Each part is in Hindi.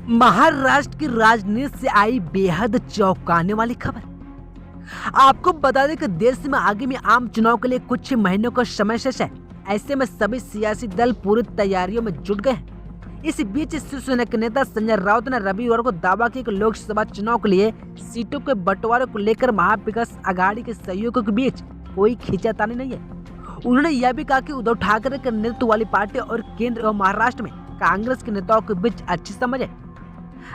महाराष्ट्र की राजनीति से आई बेहद चौंकाने वाली खबर। आपको बता दें कि देश में आगामी आम चुनाव के लिए कुछ ही महीनों का समय शेष है। ऐसे में सभी सियासी दल पूरी तैयारियों में जुट गए हैं। इस बीच शिवसेना के नेता संजय राउत ने रविवार को दावा किया कि लोकसभा चुनाव के लिए सीटों के बंटवारे को लेकर महाविकास आघाड़ी के सहयोगियों के बीच कोई खींचातानी नहीं है। उन्होंने यह भी कहा कि उद्धव ठाकरे के नेतृत्व वाली पार्टी और केंद्र और महाराष्ट्र में कांग्रेस के नेताओं के बीच अच्छी समझ है।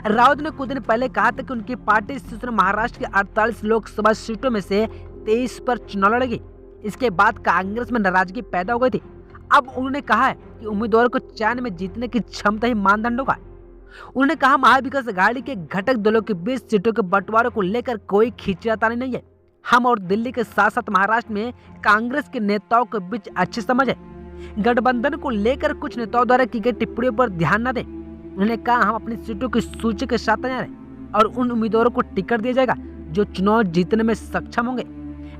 राउत ने कुछ दिन पहले कहा था कि उनकी पार्टी शिवसेना महाराष्ट्र की 48 लोकसभा सीटों में से 23 पर चुनाव लड़ेगी। इसके बाद कांग्रेस में नाराजगी पैदा हो गई थी। अब उन्होंने कहा है कि उम्मीदवार को चयन में जीतने की क्षमता ही मानदंड होगा। उन्होंने कहा महाविकास आघाड़ी के घटक दलों के बीच सीटों के बंटवारे को लेकर कोई खींचातानी नहीं है। हम और दिल्ली के साथ साथ महाराष्ट्र में कांग्रेस के नेताओं के बीच अच्छी समझ है। गठबंधन को लेकर कुछ नेताओं द्वारा की गई टिप्पणियों पर ध्यान न दें। उन्होंने कहा हम अपनी सीटों की सूची के साथ तैयार हैं और उन उम्मीदवारों को टिकट दिया जाएगा जो चुनाव जीतने में सक्षम होंगे।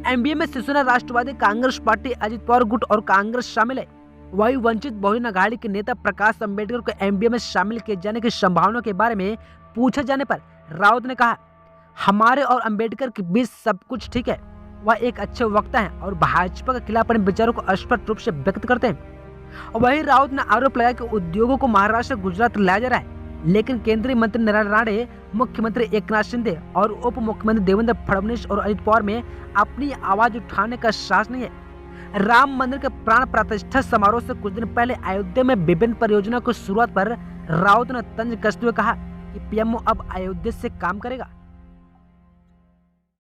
एनडीए में शिवसेना, राष्ट्रवादी कांग्रेस पार्टी, अजित पवार गुट और कांग्रेस शामिल है। वही वंचित बहुजन आघाड़ी के नेता प्रकाश अम्बेडकर को एनडीए में शामिल किए जाने की संभावना के बारे में पूछे जाने पर राउत ने कहा हमारे और अम्बेडकर के बीच सब कुछ ठीक है। वह एक अच्छे वक्ता है और भाजपा के खिलाफ अपने विचारों को स्पष्ट रूप से व्यक्त करते हैं। वहीं राउत ने आरोप लगाया कि उद्योगों को महाराष्ट्र गुजरात लाया जा रहा है, लेकिन केंद्रीय मंत्री नारायण राणे, मुख्यमंत्री एकनाथ शिंदे और उप मुख्यमंत्री देवेंद्र फडणवीस और अजित पवार में अपनी आवाज उठाने का साहस नहीं है। राम मंदिर के प्राण प्रतिष्ठा समारोह से कुछ दिन पहले अयोध्या में विभिन्न परियोजनाओं की शुरुआत पर राउत ने तंज कसते हुए कहा कि पीएमओ अब अयोध्या से काम करेगा।